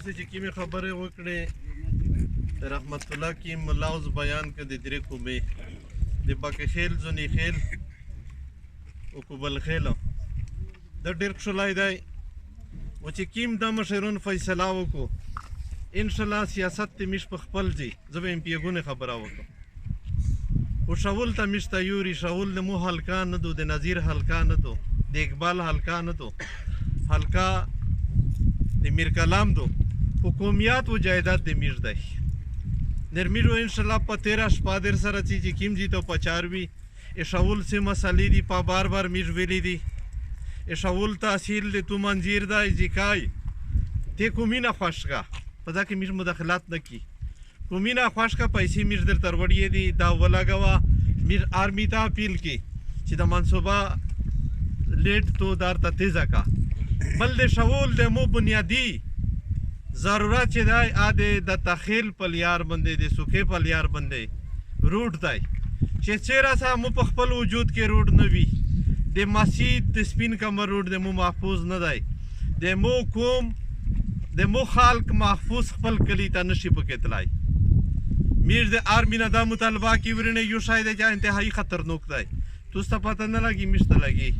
تاسو چې کومې خبرې وکړې رحمت الله کې ملاوز بیان کړ د درې کومې د باقي خیل ځونی خیل او کوبل خیل د ډېر ښکلی دی و چې کوم دا مشرون فیصله وکړو انشاءالله سیاست ته میش په خپل ځي زه به امپیګونې خبره وکړم خو شاول ته میش ته یوري شاول د مو حلقه نه دو د نظیر حلقه نه دو د اقبال حلقه نه دو حلقه د میر کلام دو حکومیت و جایداد د میر دی نرمیرو انشاءالله په تیره شپه در سره چې کیم جی ته په چاروي اشاول سه مسلې دي په بار بار میر ویلي دي اشاول تحصیل د تو منظیر دی جکای ته کومینه خوشګه په دا کې میر مداخلات نه کی کومینه خوشګه پیسې میر در تروړې دي دا ولګوا میر آرمی ته اپیل کی چې د منصوبه لیټ تو دار ته تیزه کا بل د شاول د مو بنیادی ضرورت چې دی د تخیل په لیار باندې د سوکې په لیار باندې روډ دی چې چیرې سره مو په خپل وجود کې روډ نه وي د مسجد د سپین کمر روډ د مو محفوظ نه دی د مو خلق محفوظ خپل کلی ته نشي پکې تلای میر د آرمی نه دا مطالبه کې ورنه یو شاید چې انتهایی خطرناک دی تاسو ته پته نه لګي مشته لګي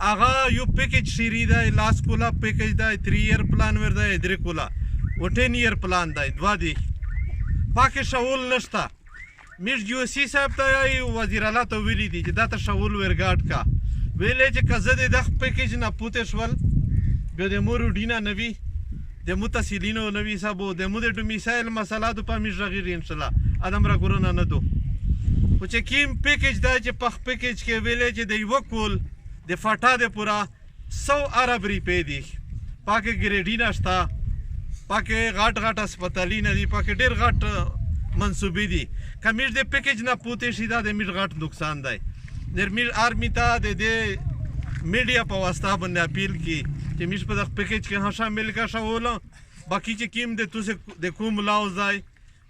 آغا یو پیکیج شیری دی لاس کولا پیکیج دی 3 ایئر پلان ور دی درې کولا و 10 ایئر پلان دی دوا دی پاکه شاول نشتا میر جو سی صاحب ته وزیر اعلی ته ویلی دی چې دا ته شاول ورګاټ کا ویلې چې کزه د پیکیج نه پوتې شول بیا د مورو ډینا نوی د متصلینو نوی صاحب د مو د ډومیسایل مسله د پامیر غیر ان شاء الله ادم را ګورونه نه دو او چې کیم پیکیج دی چې پخ پیکیج کې ویلې چې د یو کول د فاټا د پورا 100 ارب روپۍ دي پاکه ګریډینا شته پاکه غټ هسپتالي نه دي پاکه ډېر غټ منصوبې دي که میر د پیکیج نه پوتې شي دا د میر غټ نقصان دی میر آرمی ته د میډیا په واسطه باندې اپیل کی چې میر په دغه پیکیج کې هم شامل کا شاول باقي چې کیم د توسه د کوم لاوز دی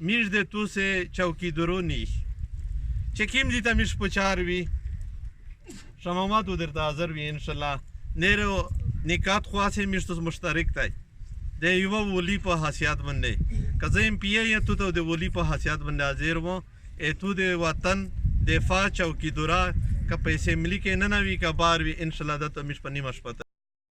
میر د توسه چوکی درونی چې کیم دي ته میر په چاروي شمامات و در حاضر وی انشالله نیرو نکات خواسی میشتوس مشترک تای ده یو ولی په حیثیت باندې کزه ام پی ای تو د ولی په حیثیت باندې حاضر و اتو د وطن دفاع چوکی دورا که پیسې ملي کې نه نوي که بار وي انشالله د تمیش په نیمه شپه